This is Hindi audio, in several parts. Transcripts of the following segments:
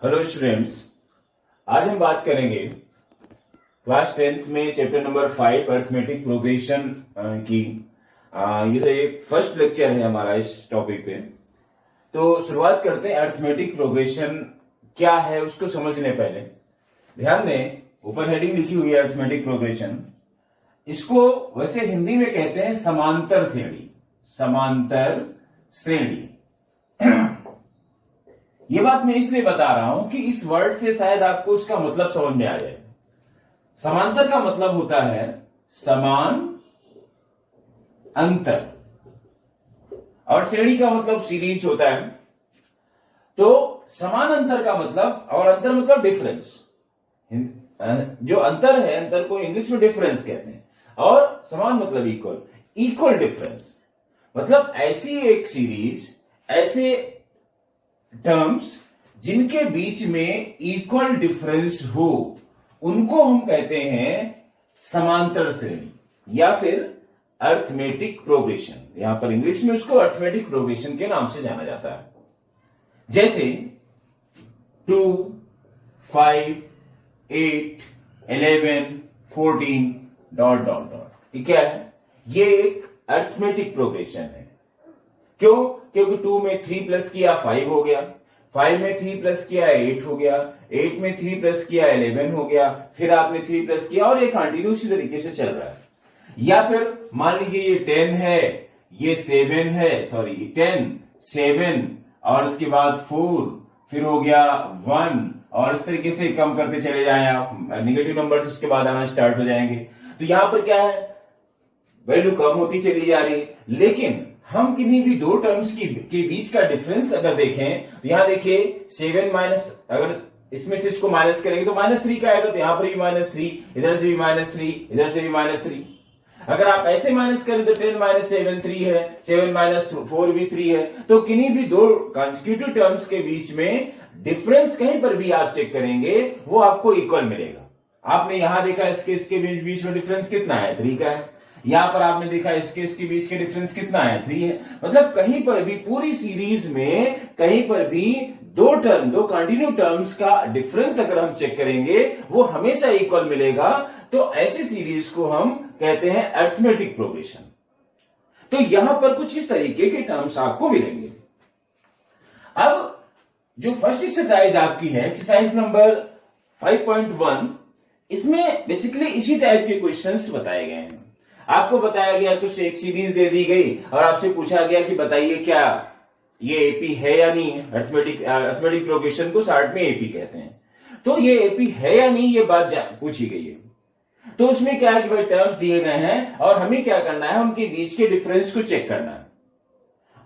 हेलो स्टूडेंट्स, आज हम बात करेंगे क्लास 10th में चैप्टर नंबर 5 अर्थमेटिक प्रोग्रेशन की। ये तो एक फर्स्ट लेक्चर है हमारा इस टॉपिक पे। तो शुरुआत करते हैं। अर्थमेटिक प्रोग्रेशन क्या है उसको समझने पहले ध्यान दें, ऊपर हेडिंग लिखी हुई है अर्थमेटिक प्रोग्रेशन। इसको वैसे हिंदी में कहते हैं समांतर श्रेणी। समांतर श्रेणी ये बात मैं इसलिए बता रहा हूं कि इस वर्ड से शायद आपको उसका मतलब समझ में आ जाए। समांतर का मतलब होता है समान अंतर, और श्रेणी का मतलब सीरीज होता है। तो समान अंतर का मतलब, और अंतर मतलब डिफरेंस। जो अंतर है, अंतर को इंग्लिश में डिफरेंस कहते हैं, और समान मतलब इक्वल। इक्वल डिफरेंस मतलब ऐसी एक सीरीज, ऐसे टर्म्स जिनके बीच में इक्वल डिफरेंस हो, उनको हम कहते हैं समांतर श्रेणी या फिर अर्थमेटिक प्रोग्रेशन। यहां पर इंग्लिश में उसको अर्थमेटिक प्रोग्रेशन के नाम से जाना जाता है। जैसे 2, 5, 8, 11, 14 ... ये क्या है? ये एक अर्थमेटिक प्रोग्रेशन है। क्यों? क्योंकि 2 में 3 प्लस किया 5 हो गया, 5 में 3 प्लस किया 8 हो गया, 8 में 3 प्लस किया 11 हो गया, फिर आपने 3 प्लस किया, और ये कंटिन्यूस तरीके से चल रहा है। या फिर मान लीजिए ये 10 है, ये 7 है, सॉरी 10, 7 और उसके बाद 4, फिर हो गया 1, और इस तरीके से कम करते चले जाएं आप। नेगेटिव नंबर्स उसके बाद आना स्टार्ट हो जाएंगे। तो यहां पर क्या है? वैल्यू कम होती चली जा रही है। लेकिन हम किन्हीं भी दो टर्म्स के बीच का डिफरेंस अगर देखें, तो यहां देखिए 7 माइनस, अगर इसमें से इसको माइनस करेंगे तो -3 का आएगा। तो यहां पर भी -3, इधर से भी -3, इधर से भी -3। अगर आप ऐसे माइनस करें तो 10 - 7 3 है, 7 - 4 भी 3 है। तो किन्हीं भी दो कॉन्जिक्यूटिव टर्म्स के बीच में डिफरेंस कहीं पर भी आप चेक करेंगे, वो आपको इक्वल मिलेगा। आपने यहां देखा इसके बीच में डिफरेंस कितना है? 3 का है। यहां पर आपने देखा इसके बीच के डिफरेंस कितना है? 3 है। मतलब कहीं पर भी पूरी सीरीज में कहीं पर भी दो कंटिन्यू टर्म्स का डिफरेंस अगर हम चेक करेंगे, वो हमेशा इक्वल मिलेगा। तो ऐसी सीरीज को हम कहते हैं अर्थमेटिक प्रोग्रेशन। तो यहां पर कुछ इस तरीके के टर्म्स आपको मिलेंगे। अब जो फर्स्ट एक्सरसाइज आपकी है, एक्सरसाइज नंबर 5.1, इसमें बेसिकली इसी टाइप के क्वेश्चंस बताए गए हैं। आपको बताया गया, कुछ एक सीरीज दे दी गई और आपसे पूछा गया कि बताइए क्या ये एपी है या नहीं है। अर्थमेटिक प्रोग्रेशन को शॉर्ट में एपी कहते हैं। तो ये एपी है या नहीं, ये बात पूछी गई है। तो उसमें क्या है कि भाई टर्म्स दिए गए हैं और हमें क्या करना है, उनके बीच के डिफरेंस को चेक करना है।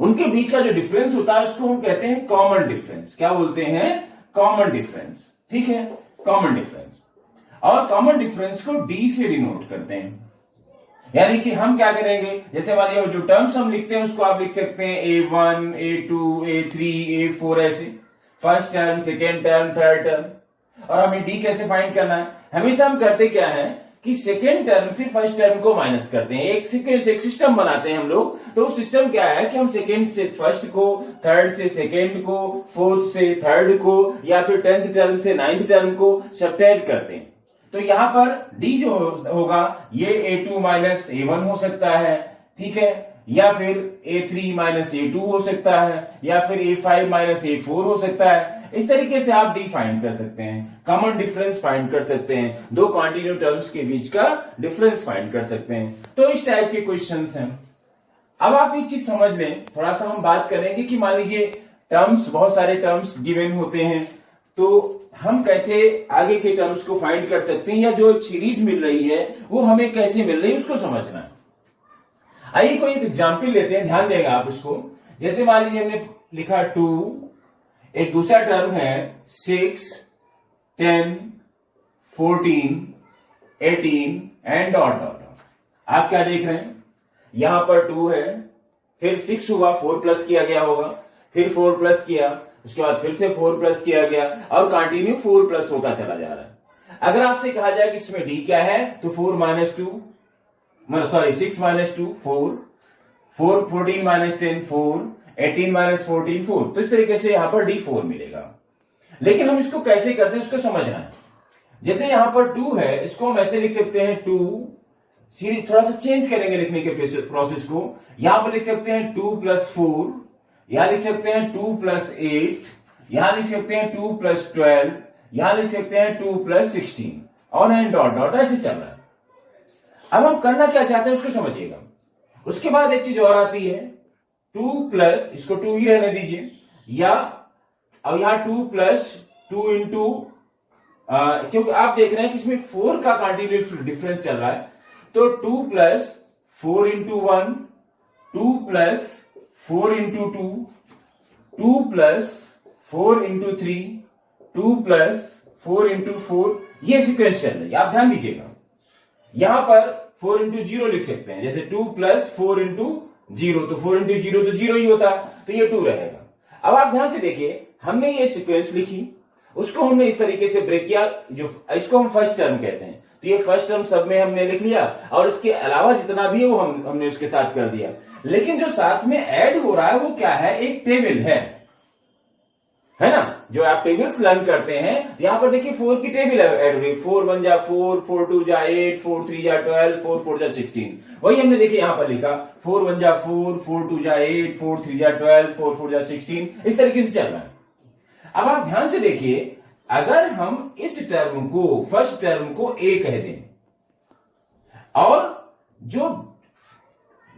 उनके बीच का जो डिफरेंस होता है उसको हम कहते हैं कॉमन डिफरेंस। क्या बोलते हैं? Common difference. ठीक है, कॉमन डिफरेंस। और कॉमन डिफरेंस को डी से डिनोट करते हैं। यानी कि हम क्या करेंगे, जैसे मान लीजिए जो टर्म्स हम लिखते हैं उसको आप लिख सकते हैं A1, A2, A3, A4 ऐसे। First term, second term, third term. और हमें डी कैसे फाइंड करना है? हमेशा हम करते क्या है कि सेकेंड टर्म से फर्स्ट टर्म को माइनस करते हैं। एक सिस्टम बनाते हैं हम लोग। तो सिस्टम क्या है कि हम सेकेंड से फर्स्ट को, थर्ड से सेकेंड को, फोर्थ से थर्ड को, या फिर 10th टर्म से 9th टर्म को सब्ट्रैक्ट करते हैं। तो यहां पर D जो होगा ये A2 - A1 हो सकता है, ठीक है, या फिर A3 - A2 हो सकता है, या फिर A5 - A4 हो सकता है। इस तरीके से आप D फाइंड कर सकते हैं, कॉमन डिफरेंस फाइंड कर सकते हैं, दो कॉन्टिन्यू टर्म्स के बीच का डिफरेंस फाइंड कर सकते हैं। तो इस टाइप के क्वेश्चंस हैं। अब आप एक चीज समझ लें, थोड़ा सा हम बात करेंगे कि मान लीजिए टर्म्स, बहुत सारे टर्म्स गिवन होते हैं, तो हम कैसे आगे के टर्म्स को फाइंड कर सकते हैं, या जो एक सीरीज मिल रही है वो हमें कैसे मिल रही है उसको समझना है। आइए कोई एक एग्जाम्पल लेते हैं, ध्यान देगा आप उसको। जैसे मान लीजिए हमने लिखा 2, एक दूसरा टर्म है 6, 10, 14, 18 एंड ... आप क्या देख रहे हैं? यहां पर 2 है, फिर 6 हुआ, 4 प्लस किया गया होगा, फिर 4 प्लस किया, उसके बाद फिर से 4 प्लस किया गया, और कंटिन्यू 4 प्लस होता चला जा रहा है। अगर आपसे कहा जाए कि इसमें डी क्या है, तो 4 - 2, सॉरी 6 - 2 4, 14 - 10 4, 18 - 14 4। तो इस तरीके से यहां पर D4 मिलेगा। लेकिन हम इसको कैसे करते हैं उसको समझना है। जैसे यहां पर 2 है, इसको हम ऐसे लिख सकते हैं 2, सीरीज थोड़ा सा चेंज करेंगे लिखने के प्रोसेस को। यहां पर लिख सकते हैं 2 + 4, यहां लिख सकते हैं 2 + 8, यहां लिख सकते हैं 2 + 12, यहां लिख सकते हैं 2 + 16, ऑन एंड डॉट डॉट ऐसे चल रहा है। अब हम करना क्या चाहते हैं उसको समझिएगा। उसके बाद एक चीज और आती है, 2 प्लस, इसको 2 ही रहने दीजिए, या अब यहां 2 + 2 इंटू, क्योंकि आप देख रहे हैं कि इसमें 4 का कंटिन्यूस डिफरेंस चल रहा है, तो 2 + 4 इंटू 1, 2 + 4 इंटू 2, 2 + 4 इंटू 3, 2 + 4 इंटू 4, ये सीक्वेंस चल रही है। आप ध्यान दीजिएगा, यहां पर 4 इंटू 0 लिख सकते हैं, जैसे 2 + 4 इंटू 0, तो 4 इंटू 0 तो 0 ही होता है, तो ये 2 रहेगा। अब आप ध्यान से देखिए, हमने ये सीक्वेंस लिखी, उसको हमने इस तरीके से ब्रेक किया, जो इसको हम फर्स्ट टर्म कहते हैं, तो ये फर्स्ट टर्म सब में हमने लिख लिया, और इसके अलावा जितना भी है वो हमने उसके साथ कर दिया। लेकिन जो साथ में ऐड हो रहा है वो क्या है, एक टेबल है ना। जो आप टेबल्स लर्न करते हैं, यहां पर देखिए 4 की टेबल ऐड हो रही है, 4 × 1 = 4, 4 × 2 = 8, 4 × 3 = 12, 4 × 4 = 16। वही हमने देखिए यहां पर लिखा, 4 × 1 = 4, 4 × 2 = 8, 4 × 3 = 12, 4 × 4 = 16, इस तरीके से चल रहा है। अब आप ध्यान से देखिए, अगर हम इस टर्म को, फर्स्ट टर्म को a कह दें, और जो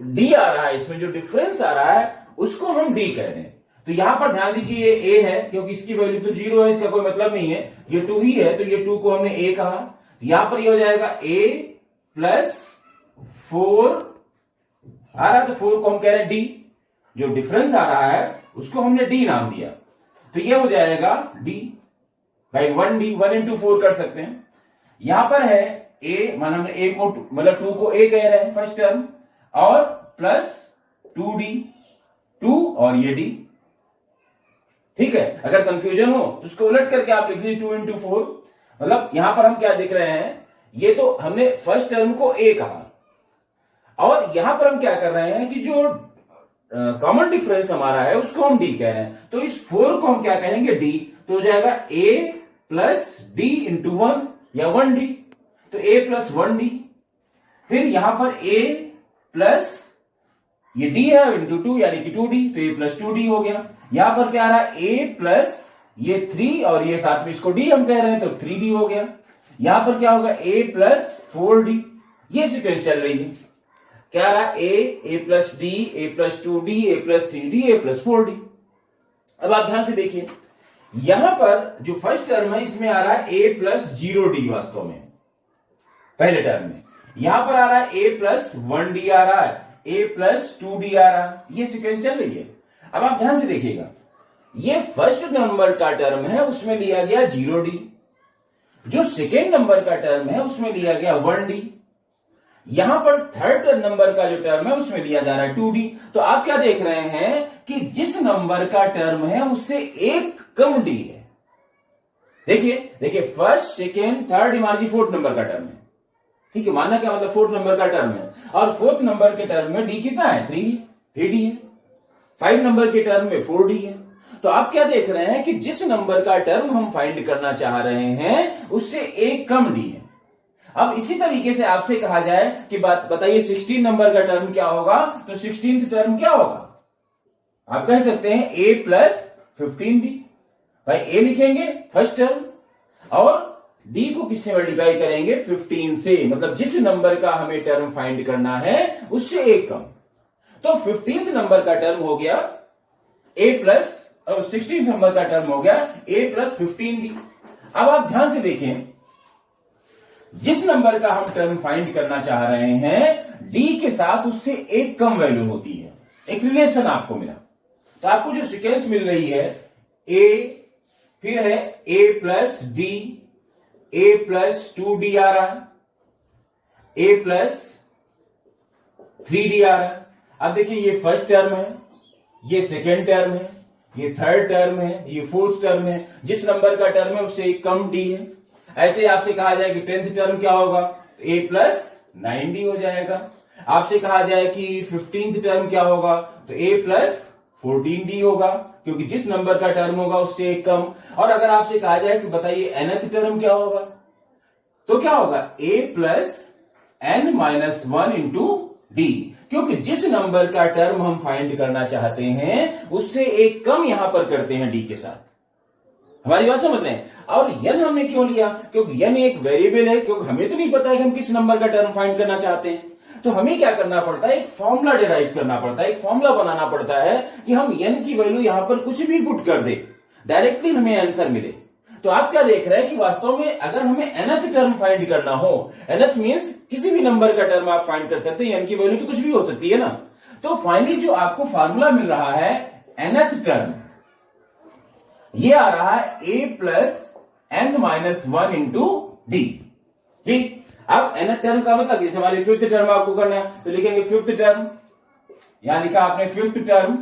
d आ रहा है, इसमें जो डिफरेंस आ रहा है उसको हम d कह दें, तो यहां पर ध्यान दीजिए ये a है, क्योंकि इसकी वैल्यू तो 0 है, इसका कोई मतलब नहीं है, ये 2 ही है, तो ये 2 को हमने a कहा। यहां पर ये हो जाएगा a + 4 आ रहा है, तो 4 को हम कह रहे हैं d, जो डिफरेंस आ रहा है उसको हमने d नाम दिया, तो ये हो जाएगा d भाई 1d, 1 इंटू 4 कर सकते हैं। यहां पर है a, माना हमने a को, मतलब 2 को a कह रहे हैं फर्स्ट टर्म, और प्लस 2d, 2 और ये d, ठीक है। अगर कंफ्यूजन हो तो उसको उलट करके आप लिख लीजिए 2 इंटू 4, मतलब यहां पर हम क्या देख रहे हैं, ये तो हमने फर्स्ट टर्म को a कहा, और यहां पर हम क्या कर रहे हैं कि जो कॉमन डिफरेंस हमारा है उसको हम d कह रहे हैं, तो इस 4 को हम क्या कहेंगे d, तो हो जाएगा a + d इंटू 1 या 1d, तो a + 1d। फिर यहां पर a प्लस ये d है इंटू 2 यानी कि 2d, तो a + 2d हो गया। यहां पर क्या आ रहा है, a प्लस ये 3 और ये साथ में इसको d हम कह रहे हैं, तो 3d हो गया। यहां पर क्या होगा, a + 4d, ये सीक्वेंस चल रही है। क्या रहा, a + d, a + 2d, a + 3d, a + 4d। अब आप ध्यान से देखिए, यहां पर जो फर्स्ट टर्म है इसमें आ रहा है a + 0d, वास्तव में पहले टर्म में। यहां पर आ रहा है a + 1d आ रहा है, a + 2d आ रहा है, ये सीक्वेंस चल रही है। अब आप ध्यान से देखिएगा, ये फर्स्ट नंबर का टर्म है उसमें लिया गया 0d, जो सेकेंड नंबर का टर्म है उसमें लिया गया 1d, यहां पर थर्ड नंबर का जो टर्म है उसमें लिया जा रहा है 2d। तो आप क्या देख रहे हैं कि जिस नंबर का टर्म है उससे एक कम d है। देखिए फर्स्ट, सेकेंड, थर्ड, हमारी फोर्थ नंबर का टर्म है, ठीक है। मानना क्या मतलब, फोर्थ नंबर का टर्म है, और फोर्थ नंबर के टर्म में d कितना है, 3d है। 5 नंबर के टर्म में 4d है। तो आप क्या देख रहे हैं कि जिस नंबर का टर्म हम फाइंड करना चाह रहे हैं उससे एक कम d है। अब इसी तरीके से आपसे कहा जाए कि बताइए 16 नंबर का टर्म क्या होगा, तो 16th टर्म क्या होगा, आप कह सकते हैं a + 15d। भाई a लिखेंगे फर्स्ट टर्म, और d को किससे मल्टीप्लाई करेंगे, 15 से, मतलब जिस नंबर का हमें टर्म फाइंड करना है उससे एक कम। तो 15th नंबर का टर्म हो गया a + 16th नंबर का टर्म हो गया a + 15d। अब आप ध्यान से देखें, जिस नंबर का हम टर्म फाइंड करना चाह रहे हैं d के साथ उससे एक कम वैल्यू होती है, एक रिलेशन आपको मिला। तो आपको जो सीक्वेंस मिल रही है, a, फिर है a + d, a + 2d आ रहा है, a + 3d आ रहा है। अब देखिए ये फर्स्ट टर्म है, ये सेकेंड टर्म है, ये थर्ड टर्म है, ये फोर्थ टर्म है। जिस नंबर का टर्म है उससे एक कम d है। ऐसे आपसे कहा जाए कि 10th टर्म क्या होगा, तो a + 9d हो जाएगा। आपसे कहा जाए कि 15th टर्म क्या होगा, तो a + 14d होगा, क्योंकि जिस नंबर का टर्म होगा उससे एक कम। और अगर आपसे कहा जाए कि बताइए nth टर्म क्या होगा, तो क्या होगा a plus n minus 1 into D, क्योंकि जिस नंबर का टर्म हम फाइंड करना चाहते हैं उससे एक कम यहां पर करते हैं डी के साथ। हमारी बात समझ रहे हैं। और n हमने क्यों लिया, क्योंकि n एक वेरिएबल है, क्योंकि हमें तो नहीं पता है कि हम किस नंबर का टर्म फाइंड करना चाहते हैं। तो हमें क्या करना पड़ता है, एक फॉर्मूला डिराइव करना पड़ता है, एक फॉर्मूला बनाना पड़ता है कि हम n की वैल्यू यहां पर कुछ भी पुट कर दे, डायरेक्टली हमें आंसर मिले। तो आप क्या देख रहे हैं कि वास्तव में अगर हमें nth टर्म फाइंड करना हो, nth मींस किसी भी नंबर का टर्म आप फाइंड कर सकते हैं, n की वैल्यू तो कुछ भी हो सकती है ना। तो फाइनली जो आपको फार्मूला मिल रहा है nth टर्म, ये आ रहा है a plus n minus 1 into D. ठीक, अब nth टर्म का मतलब जैसे हमारी फिफ्थ टर्म आपको करना है तो लिखेंगे फिफ्थ टर्म, यहां लिखा आपने फिफ्थ टर्म,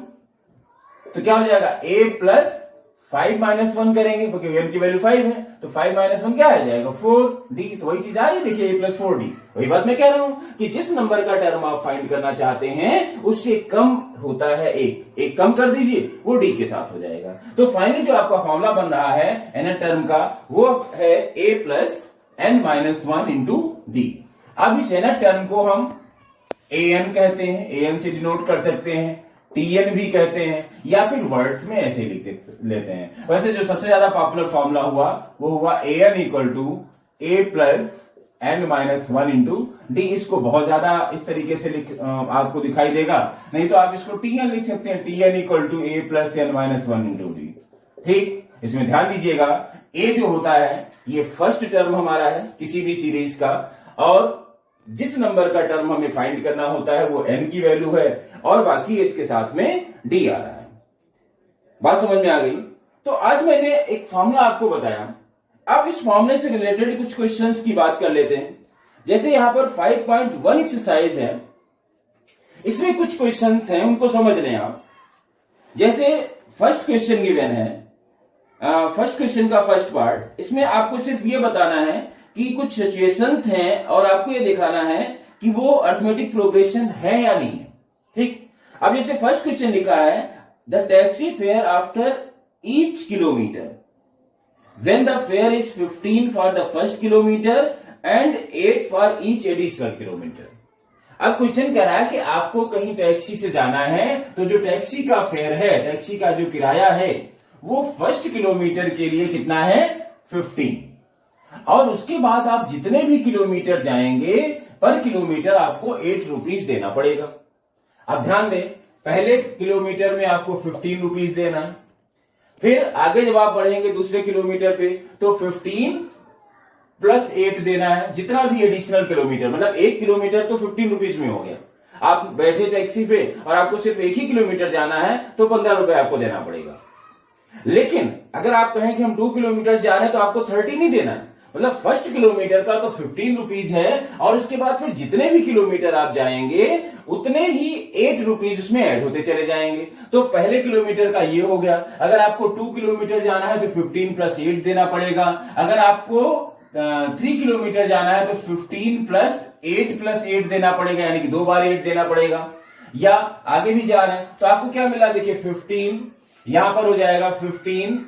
तो क्या हो जाएगा a प्लस 5 माइनस 1 करेंगे क्योंकि n की वैल्यू 5 है, तो 5 माइनस 1 क्या आ जाएगा 4d। तो वही चीज आ रही है, देखिए a प्लस 4d। वही बात मैं कह रहा हूं कि जिस नंबर का टर्म आप फाइंड करना चाहते हैं उससे कम होता है एक कम कर दीजिए, वो d के साथ हो जाएगा। तो फाइनली जो आपका फॉर्मूला बन रहा है nth टर्म का वो है a plus n minus 1 into D. अब इस nth टर्म को हम an कहते हैं, an से डिनोट कर सकते हैं, tn भी कहते हैं, या फिर वर्ड्स में ऐसे लिख लेते हैं। वैसे जो सबसे ज्यादा पॉपुलर फॉर्मूला हुआ वो हुआ an equal to a plus n minus 1 into D. इसको बहुत ज्यादा इस तरीके से आपको दिखाई देगा, नहीं तो आप इसको tn लिख सकते हैं, tn equal to a plus n minus 1 into D. ठीक, इसमें ध्यान दीजिएगा a जो होता है ये फर्स्ट टर्म हमारा है किसी भी सीरीज का, और जिस नंबर का टर्म हमें फाइंड करना होता है वो n की वैल्यू है, और बाकी इसके साथ में d आ रहा है। बात समझ में आ गई। तो आज मैंने एक फॉर्मूला आपको बताया, अब इस फॉर्मूले से रिलेटेड कुछ क्वेश्चंस की बात कर लेते हैं। जैसे यहां पर 5.1 एक्सरसाइज है, इसमें कुछ क्वेश्चंस हैं उनको समझ लें आप। जैसे फर्स्ट क्वेश्चन गिवन है, फर्स्ट क्वेश्चन का फर्स्ट पार्ट, इसमें आपको सिर्फ ये बताना है कि कुछ सिचुएशंस हैं और आपको ये दिखाना है कि वो अरिथमेटिक प्रोग्रेशन है या नहीं है। ठीक, अब जैसे फर्स्ट क्वेश्चन लिखा है the taxi fare after each kilometre when the fair is 15 for the first kilometre and 8 for each additional kilometre. अब क्वेश्चन कह रहा है कि आपको कहीं टैक्सी से जाना है, तो जो टैक्सी का फेयर है, टैक्सी का जो किराया है वो फर्स्ट किलोमीटर के लिए कितना है 15, और उसके बाद आप जितने भी किलोमीटर जाएंगे पर किलोमीटर आपको 8 रुपीज देना पड़ेगा। अब ध्यान दें, पहले किलोमीटर में आपको 15 रुपीज देना है, फिर आगे जब आप बढ़ेंगे दूसरे किलोमीटर पे तो 15 प्लस 8 देना है, जितना भी एडिशनल किलोमीटर, मतलब 1 किलोमीटर तो 15 रुपीज में हो गया। आप बैठे टैक्सी पे और आपको सिर्फ 1 ही किलोमीटर जाना है तो 15 रुपए आपको देना पड़ेगा। लेकिन अगर आप कहें कि हम 2 किलोमीटर जा रहे हैं तो आपको 30 नहीं देना है, मतलब फर्स्ट किलोमीटर का तो 15 रुपीज है, और उसके बाद फिर जितने भी किलोमीटर आप जाएंगे उतने ही 8 रुपीज उसमें ऐड होते चले जाएंगे। तो पहले किलोमीटर का ये हो गया। अगर आपको 2 किलोमीटर जाना है तो 15 प्लस 8 देना पड़ेगा। अगर आपको 3 किलोमीटर जाना है तो 15 प्लस 8 प्लस 8 देना पड़ेगा, यानी कि 2 बार 8 देना पड़ेगा। या आगे भी जा रहे हैं तो आपको क्या मिला, देखिए 15 यहां पर हो जाएगा 15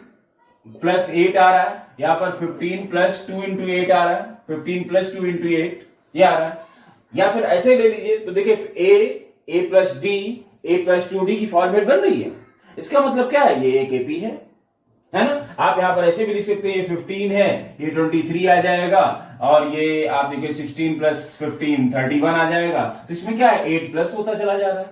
प्लस 8 आ रहा है, यहां पर 15 प्लस 2 इंटू 8 आ रहा है, 15 प्लस 2 इंटू 8 ये आ रहा है। या फिर ऐसे ले लीजिए तो देखिए a plus D, a plus 2d की फॉर्मेट बन रही है। इसका मतलब क्या है, ये एक एपी है ना। आप यहां पर ऐसे भी लिख सकते हैं, ये 15 है, ये 23 आ जाएगा, और ये आप देखिए 16 प्लस 15 31 आ जाएगा। तो इसमें क्या है, 8 प्लस होता चला जा रहा है।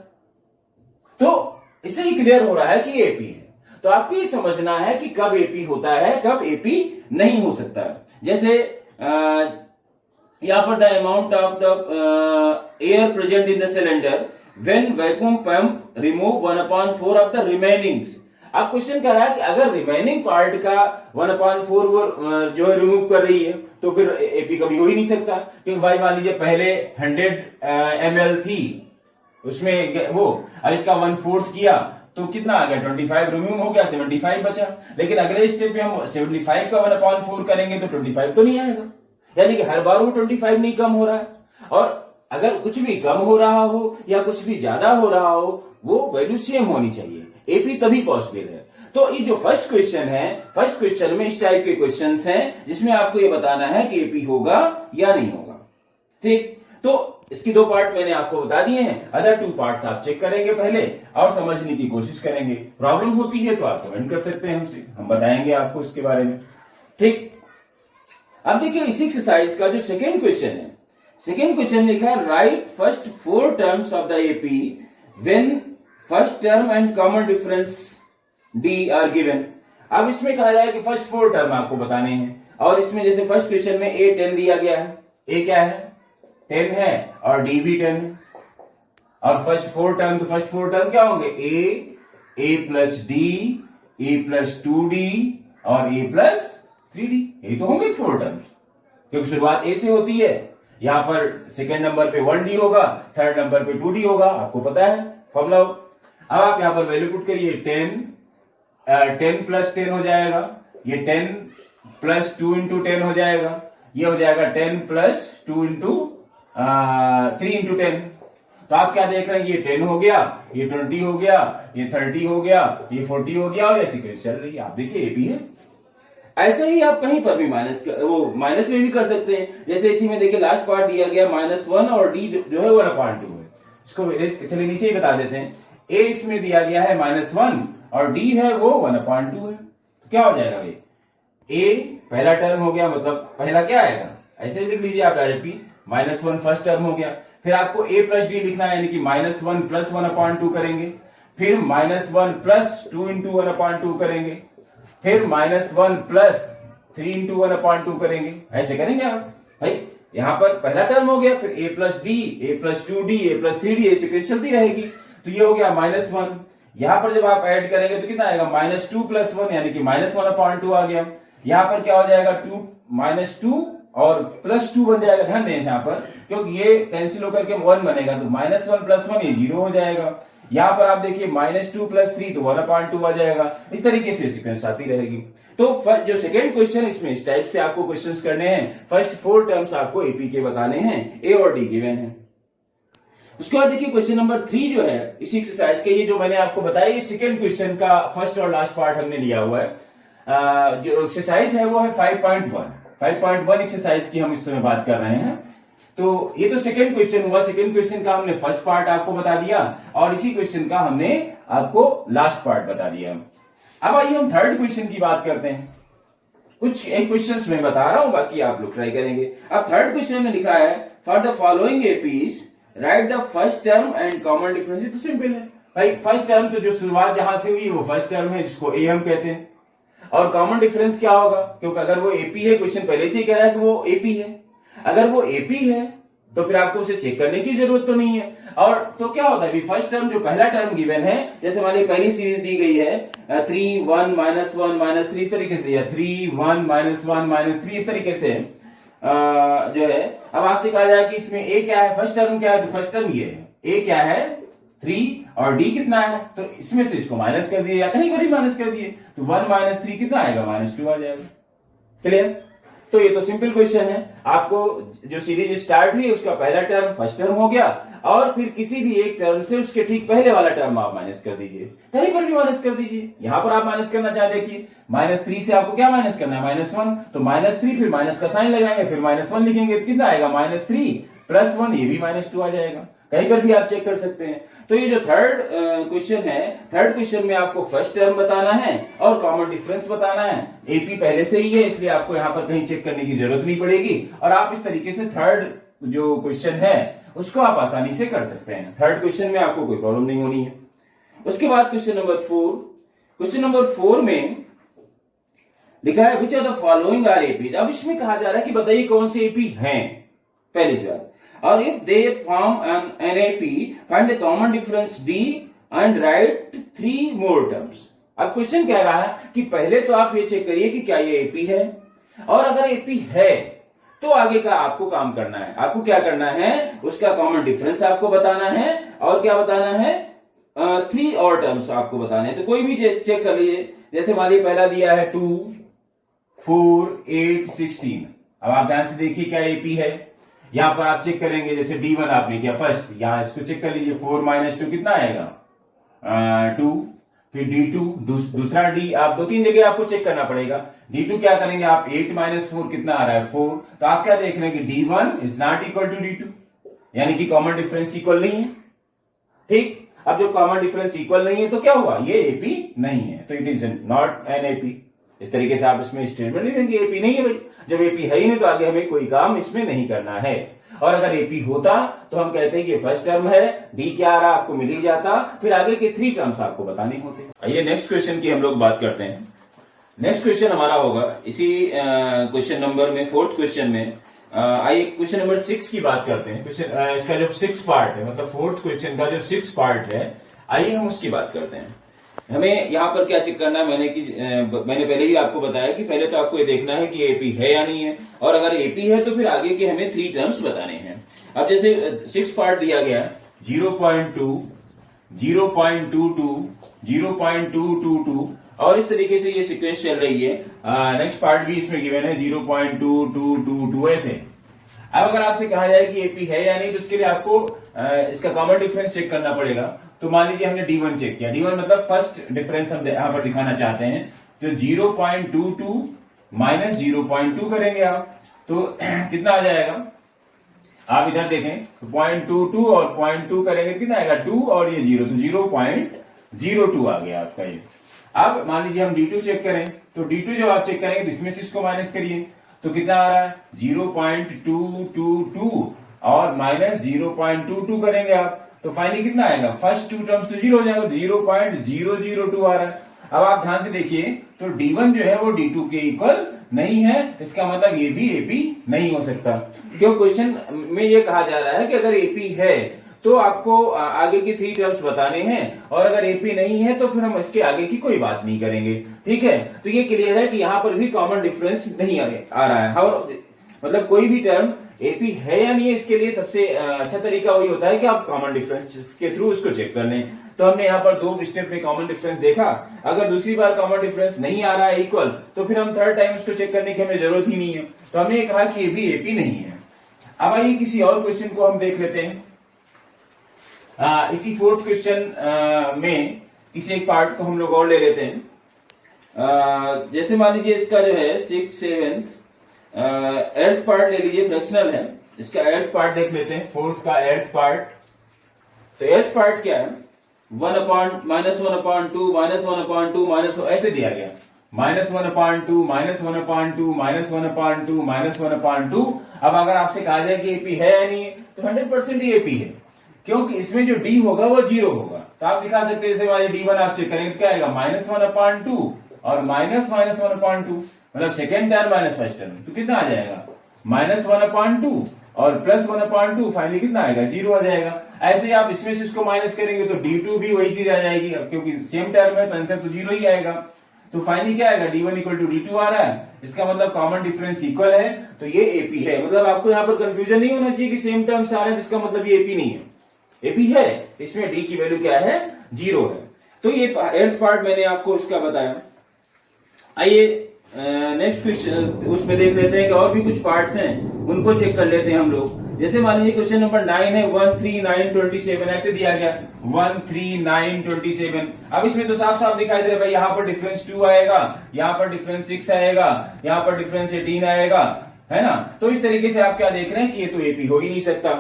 तो इससे ही क्लियर हो रहा है कि ये एपी है। तो आपको ये समझना है कि कब एपी होता है, कब एपी नहीं हो सकता है। जैसे यहां पर the amount of the air present in the cylinder when vacuum pump remove 1/4 of the remaining. अब क्वेश्चन कह रहा है कि अगर रिमेनिंग पार्ट का 1/4 जो रिमूव कर रही है तो फिर एपी कभी हो ही नहीं सकता, क्योंकि भाई मान लीजिए पहले 100 ml थी उसमें वो, अब इसका 1/4 किया तो कितना आ गया, 25 रिमूव हो गया, 75 बचा। लेकिन अगले स्टेप में हम 75 का 1/4 करेंगे तो 25 तो नहीं आएगा, यानी कि हर बार वो 25 नहीं कम हो रहा है। और अगर कुछ भी कम हो रहा हो या कुछ भी ज्यादा हो रहा हो वो वैल्यू सेम होनी चाहिए, एपी तभी पॉसिबल है। तो ये जो फर्स्ट क्वेश्चन है, फर्स्ट क्वेश्चन में इस टाइप के क्वेश्चंस हैं जिसमें आपको ये बताना है कि एपी होगा या नहीं होगा। ठीक, तो इसकी दो पार्ट मैंने आपको बता दिए हैं, अदर टू पार्ट्स आप चेक करेंगे पहले और समझने की कोशिश करेंगे। प्रॉब्लम होती है तो आप कमेंट कर सकते हैं हमसे, हम बताएंगे आपको इसके बारे में। ठीक, अब देखिए इस एक्सरसाइज का जो सेकेंड क्वेश्चन है, सेकेंड क्वेश्चन लिखा है right first 4 terms of the AP when first term and common difference D R given. अब इसमें कहा जाए कि फर्स्ट 4 टर्म आपको बताने हैं, और इसमें जैसे फर्स्ट क्वेश्चन में ए 10 दिया गया है, ए क्या है 10 है और डी भी 10 है, और फर्स्ट 4 टर्म, तो फर्स्ट 4 टर्म क्या होंगे, ए प्लस डी, ए प्लस 2d और ए प्लस 3d, ये तो होंगे 4 टर्म, क्योंकि शुरुआत ए से होती है। यहां पर सेकेंड नंबर पे 1d होगा, थर्ड नंबर पे 2d होगा, आपको पता है फॉर्मूला। अब आप यहां पर वैल्यू पुट करिए, 10 प्लस 10 हो जाएगा, ये 10 प्लस 2 इंटू 10 हो जाएगा, ये हो जाएगा 10 प्लस 2 इंटू 3 इंटू 10। तो आप क्या देख रहे हैं, ये 10 हो गया, ये 20 हो गया, ये 30 हो गया, ये 40 हो गया, और ऐसी केस चल रही है। आप देखिए एपी है। ऐसे ही आप कहीं पर भी माइनस में भी कर सकते हैं। जैसे इसी में देखिए लास्ट पार्ट दिया गया -1 और डी जो है 1/2 है। इसको चलिए नीचे ही बता देते हैं। ए इसमें दिया गया है -1 और डी है वो 1/2 है। तो क्या हो जाएगा भाई, ए पहला टर्म हो गया, मतलब पहला क्या आएगा, ऐसे ही लिख लीजिए आप डायरेक्टली, -1 फर्स्ट टर्म हो गया। फिर आपको ए प्लस डी लिखना है, यानी कि -1 प्लस 1/2 करेंगे, फिर -1 प्लस 2 इंटू 1/2 करेंगे, फिर -1 प्लस 3 इंटू 1/2 करेंगे। ऐसे करेंगे आप भाई। यहां पर पहला टर्म हो गया, फिर ए प्लस डी, ए प्लस 2d, ए प्लस 3d, ऐसी केस चलती रहेगी। तो ये हो गया -1। यहां पर जब आप ऐड करेंगे तो कितना आएगा, -2 प्लस 1, यानी कि -1/2 आ गया। यहां पर क्या हो जाएगा, -2 और +2 बन जाएगा। ध्यान दें यहां पर, क्योंकि ये कैंसिल होकर के 1 बनेगा, तो -1 प्लस 1 ये 0 हो जाएगा। यहां पर आप देखिए -2 प्लस 3 तो 1/2 आ जाएगा। इस तरीके से सीक्वेंस आती रहेगी। तो जो सेकेंड क्वेश्चन, इसमें इस टाइप से आपको क्वेश्चंस करने हैं। फर्स्ट 4 टर्म्स आपको एपी के बताने हैं, ए और डी गिवन है। उसके बाद देखिए क्वेश्चन नंबर 3 जो है इस एक्सरसाइज के, ये जो मैंने आपको बताया, ये सेकेंड क्वेश्चन का फर्स्ट और लास्ट पार्ट हमने लिया हुआ है। जो एक्सरसाइज है वो है 5.1 एक्सरसाइज की हम इस समय बात कर रहे हैं। तो ये तो सेकंड क्वेश्चन हुआ। सेकंड क्वेश्चन का हमने फर्स्ट पार्ट आपको बता दिया और इसी क्वेश्चन का हमने आपको लास्ट पार्ट बता दिया। अब आइए हम थर्ड क्वेश्चन की बात करते हैं। कुछ एक क्वेश्चंस मैं बता रहा हूं, बाकी आप लोग ट्राई करेंगे। अब थर्ड क्वेश्चन में लिखा है for the following APs right the first term and common difference. तो सिंपल है भाई, फर्स्ट टर्म तो जो शुरुआत जहां से हुई वो फर्स्ट टर्म है, जिसको ए हम कहते हैं। और कॉमन डिफरेंस क्या होगा, क्योंकि अगर वो एपी है, क्वेश्चन पहले से ही कह रहा है कि वो एपी है। अगर वो एपी है तो फिर आपको उसे चेक करने की जरूरत तो नहीं है। और तो क्या होता है, फर्स्ट टर्म जो पहला टर्म गिवन है, जैसे हमारी पहली सीरीज दी गई है 3 1 -1 -3 इस तरीके से दिया, 3 1 -1 -3 इस तरीके से जो है। अब आपसे कहा जाए कि इसमें ए क्या है, फर्स्ट टर्म क्या है, तो फर्स्ट टर्म ये है, ए क्या है 3 और डी कितना है, तो इसमें से इसको माइनस कर दिए या कहीं पर ही माइनस कर दिए, तो 1 - 3 कितना आएगा, -2 आ जाएगा। क्लियर। तो ये तो सिंपल क्वेश्चन है। आपको जो सीरीज स्टार्ट हुई उसका पहला टर्म फर्स्ट टर्म हो गया और फिर किसी भी एक टर्म से उसके ठीक पहले वाला टर्म आप माइनस कर दीजिए, कहीं पर भी माइनस कर दीजिए। यहां पर आप माइनस करना चाहे, देखिए -3 से आपको क्या माइनस करना है, -1, तो -3 फिर माइनस का साइन लगाएंगे, फिर -1 लिखेंगे तो कितना आएगा, -3 + 1, ये भी -2 आ जाएगा। कहीं पर भी आप चेक कर सकते हैं। तो ये जो थर्ड क्वेश्चन है, थर्ड क्वेश्चन में आपको फर्स्ट टर्म बताना है और कॉमन डिफरेंस बताना है। एपी पहले से ही है, इसलिए आपको यहां पर कहीं चेक करने की जरूरत नहीं पड़ेगी और आप इस तरीके से थर्ड जो क्वेश्चन है उसको आप आसानी से कर सकते हैं। थर्ड क्वेश्चन में आपको कोई प्रॉब्लम नहीं होनी है। उसके बाद क्वेश्चन नंबर 4, क्वेश्चन नंबर 4 में लिखा है which are the following are APs. अब इसमें कहा जा रहा है कि बताइए कौन से एपी हैं, पहली बात। और if they form an AP find the common difference D and right 3 more terms. अब क्वेश्चन कह रहा है कि पहले तो आप ये चेक करिए कि क्या ये एपी है, और अगर एपी है तो आगे का आपको काम करना है। आपको क्या करना है, उसका कॉमन डिफरेंस आपको बताना है और क्या बताना है, 3 और टर्म्स आपको बताने हैं। तो कोई भी चेक कर लीजिए। जैसे हमारी पहला दिया है 2 4 8 16। अब आप ध्यान से देखिए क्या एपी है। यहां पर आप चेक करेंगे, जैसे D1 आपने किया फर्स्ट, यहां इसको चेक कर लीजिए, 4 - 2 कितना आएगा, 2। फिर D2, दूसरा D, आप 2-3 जगह आपको चेक करना पड़ेगा। D2 क्या करेंगे आप, 8 - 4 कितना आ रहा है 4, तो आप क्या देख रहे हैं कि D1 is not equal to D2, यानी कि कॉमन डिफरेंस इक्वल नहीं है। ठीक, अब जब कॉमन डिफरेंस इक्वल नहीं है तो क्या हुआ, ये एपी नहीं है, तो it is not an AP. इस तरीके से आप इसमें स्टेटमेंट लिख देंगे एपी नहीं है भाई, जब एपी है ही नहीं तो आगे हमें कोई काम इसमें नहीं करना है। और अगर एपी होता तो हम कहते हैं कि फर्स्ट टर्म है, डी क्या आ रहा आपको मिल ही जाता, फिर आगे के 3 टर्म्स आपको बताने होते। आइए नेक्स्ट क्वेश्चन की हम लोग बात करते हैं। नेक्स्ट क्वेश्चन हमारा होगा इसी क्वेश्चन नंबर में, 4th क्वेश्चन में। आइए क्वेश्चन नंबर 6 की बात करते हैं। क्वेश्चन इसका जो 6 पार्ट है, मतलब 4th क्वेश्चन का जो 6 पार्ट है, आइए हम उसकी बात करते हैं। हमें यहाँ पर क्या चेक करना है, मैंने पहले ही आपको बताया कि पहले तो आपको ये देखना है कि एपी है या नहीं है, और अगर एपी है तो फिर आगे के हमें 3 टर्म्स बताने हैं। अब जैसे 6 पार्ट दिया गया 0.2, 0.22, 0.222 और इस तरीके से ये सीक्वेंस चल रही है। नेक्स्ट पार्ट भी इसमें गिवन है 0.2222 ऐसे। अब अगर आपसे कहा जाए कि एपी है या नहीं तो उसके लिए आपको इसका कॉमन डिफरेंस चेक करना पड़ेगा। तो मान लीजिए हमने D1 चेक किया, D1 मतलब फर्स्ट डिफरेंस हम यहाँ पर दिखाना चाहते हैं, तो 0.22 माइनस 0.2 करेंगे आप, तो कितना आ जाएगा, आप इधर देखें तो 0.22 और 0.2 करेंगे कितना आएगा 2 और ये 0, तो 0.02 आ गया आपका ये। अब मान लीजिए हम D2 चेक करें, तो D2 जब आप चेक करेंगे तो इसमें से इसको माइनस करिए, तो कितना आ रहा है 0.222 और माइनस 0.22 करेंगे आप, तो फाइनली कितना आएगा, फर्स्ट 2 टर्म्स तो 0 हो जाएगा, 0.002 आ रहा है। अब आप ध्यान से देखिए तो D1 जो है वो D2 के इक्वल नहीं है, इसका मतलब ये भी एपी नहीं हो सकता। क्यों, क्वेश्चन में ये कहा जा रहा है कि अगर एपी है तो आपको आगे की 3 टर्म्स बताने हैं, और अगर एपी नहीं है तो फिर हम इसके आगे की कोई बात नहीं करेंगे। ठीक है, तो ये क्लियर है कि यहां पर भी कॉमन डिफरेंस नहीं आ रहा है। और मतलब कोई भी टर्म एपी है या नहीं है, इसके लिए सबसे अच्छा तरीका वही होता है कि आप कॉमन डिफरेंस के थ्रू उसको चेक कर लें। तो हमने यहाँ पर 2 स्टेप में कॉमन डिफरेंस देखा, अगर दूसरी बार कॉमन डिफरेंस नहीं आ रहा है इक्वल, तो फिर हम 3rd टाइम उसको चेक करने की हमें जरूरत ही नहीं है। तो हमने ये कहा कि ये भी एपी नहीं है। अब आइए किसी और क्वेश्चन को हम देख लेते हैं। इसी 4th क्वेश्चन में किसी एक पार्ट को हम लोग और ले लेते हैं। जैसे मान लीजिए इसका जो है 6, 7th 8th पार्ट ले लीजिए, फ्रैक्शनल है, इसका 8th पार्ट देख लेते हैं, 4th का 8th पार्ट। तो 8th पार्ट क्या है, 1/-2 -1/2 -1 ऐसे दिया गया, -1/2 -1/2 -1/2 -1/2। अब अगर आपसे कहा जाए कि एपी है या नहीं है, तो 100% ही एपी है, क्योंकि इसमें जो डी होगा वो 0 होगा। तो आप दिखा सकते हैं, जैसे वाले D1 आप चेक करेंगे तो क्या आएगा, -1/2 और -1/2, मतलब second term minus first term, तो कितना आ जाएगा -1/2 और +1/2, फाइनली कितना आएगा 0 आ जाएगा। ऐसे ही आप इसमें से इसको माइनस करेंगे तो D2 भी वही चीज आ जाएगी, क्योंकि सेम टर्म है तो आंसर तो 0 ही आएगा। तो फाइनली क्या आएगा, D1 = D2 आ रहा है, इसका मतलब कॉमन डिफरेंस इक्वल है, तो ये एपी है। मतलब आपको यहाँ पर कंफ्यूजन नहीं होना चाहिए कि सेम टर्म्स आ रहे हैं, इसका मतलब ये एपी नहीं है, एपी है, इसमें डी की वैल्यू क्या है 0 है। तो ये 8th पार्ट मैंने आपको इसका बताया। आइए नेक्स्ट क्वेश्चन उसमें देख लेते हैं कि और भी कुछ पार्ट्स हैं, उनको चेक कर लेते हैं हम लोग। जैसे मान लीजिए क्वेश्चन नंबर 9 है, 1, 3, 9, 27 ऐसे दिया गया, 1, 3, 9, 27। अब इसमें तो साफ साफ दिखाई दे रहा है भाई, यहाँ पर डिफरेंस 2 आएगा, यहाँ पर डिफरेंस 6 आएगा, यहाँ पर डिफरेंस 18 आएगा, है ना। तो इस तरीके से आप क्या देख रहे हैं कि ये तो एपी हो ही नहीं सकता।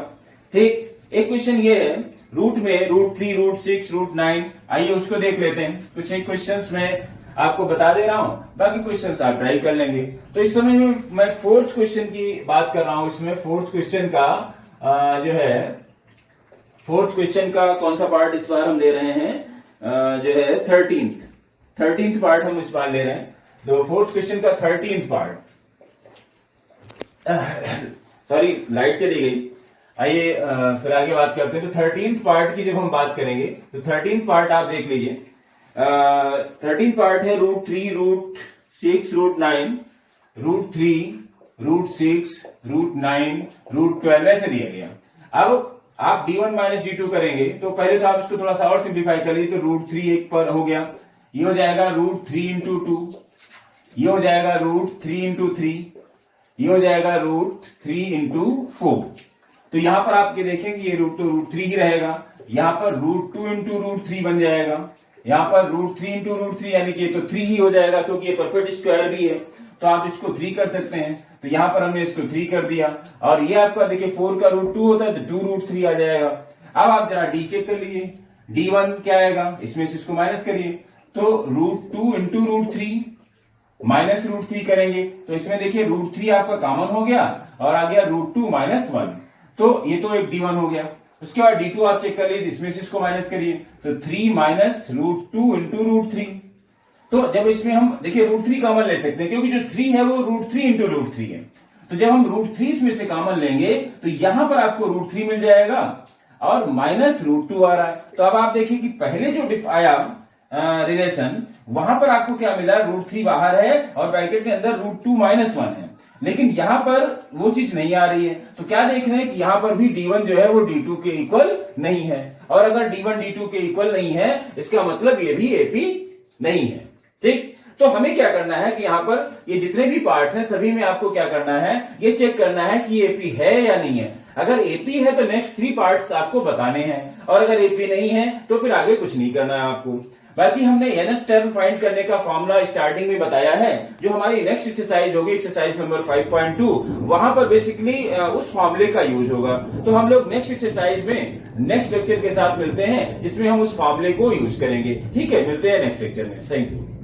ठीक, एक क्वेश्चन ये है रूट में, √3, √6, √9, आइए उसको देख लेते हैं। कुछ एक क्वेश्चंस में आपको बता दे रहा हूं, बाकी क्वेश्चंस आप ट्राई कर लेंगे। तो इस समय में मैं 4th क्वेश्चन की बात कर रहा हूं। इसमें 4th क्वेश्चन का जो है 4th क्वेश्चन का कौन सा पार्ट इस बार हम ले रहे हैं, जो है 13th पार्ट हम इस बार ले रहे हैं। तो 4th क्वेश्चन का 13th पार्ट, सॉरी लाइट चली गई। आइए फिर आगे बात करते हैं। तो 13th पार्ट की जब हम बात करेंगे तो 13th पार्ट आप देख लीजिए। 13th पार्ट है √3, √6, √9, √3, √6, √9, √12 ऐसे दिया गया। अब आप D1 - D2 करेंगे तो पहले तो आप इसको थोड़ा सा और सिंप्लीफाई कर लीजिए। तो √3 एक पर हो गया, ये हो जाएगा √3 × 2, ये हो जाएगा √3 × 3, ये हो जाएगा √3 × 4। तो यहां पर आप ये देखेंगे ये √2 √3 ही रहेगा, यहां पर √2 × √3 बन जाएगा, यहाँ पर √3 इंटू √3 यानी कि तो 3 ही हो जाएगा, क्योंकि ये परफेक्ट स्क्वायर भी है, तो आप इसको 3 कर सकते हैं। तो यहां पर हमने इसको 3 कर दिया, और ये आपका देखिए 4 का √2 होता है तो 2√3 आ जाएगा। अब आप जरा डी चेक कर लीजिए, D1 क्या आएगा, इसमें से इसको माइनस करिए, तो √2 इंटू √3 माइनस √3 करेंगे, तो इसमें देखिए √3 आपका कॉमन हो गया और आ गया √2 माइनस 1, तो ये तो एक D1 हो गया। उसके बाद D2 आप चेक कर लीजिए, इसमें से इसको माइनस करिए, तो 3 माइनस √2 इंटू √3। तो जब इसमें हम देखिए √3 कॉमन ले सकते हैं, क्योंकि जो 3 है वो √3 इंटू √3 है, तो जब हम √3 इसमें से कॉमन लेंगे तो यहां पर आपको √3 मिल जाएगा और माइनस √2 आ रहा है। तो अब आप देखिए कि पहले जो आया रिलेशन, वहां पर आपको क्या मिला, √3 बाहर है और ब्रैकेट में अंदर √2 माइनस 1 है, लेकिन यहां पर वो चीज नहीं आ रही है। तो क्या देख रहे हैं कि यहां पर भी D1 जो है वो D2 के इक्वल नहीं है, और अगर D1 D2 के इक्वल नहीं है इसका मतलब ये भी AP नहीं है। ठीक, तो हमें क्या करना है कि यहां पर ये जितने भी पार्ट्स हैं सभी में आपको क्या करना है, ये चेक करना है कि AP है या नहीं है। अगर AP है तो नेक्स्ट 3 पार्ट्स आपको बताने हैं, और अगर AP नहीं है तो फिर आगे कुछ नहीं करना है आपको। बाकी हमने nth टर्म फाइंड करने का फॉर्मूला स्टार्टिंग में बताया है, जो हमारी नेक्स्ट एक्सरसाइज होगी, एक्सरसाइज नंबर 5.2, वहां पर बेसिकली उस फॉर्मूले का यूज होगा। तो हम लोग नेक्स्ट एक्सरसाइज में नेक्स्ट लेक्चर के साथ मिलते हैं, जिसमें हम उस फॉर्मूले को यूज करेंगे। ठीक है, मिलते हैं नेक्स्ट लेक्चर में। Thank you.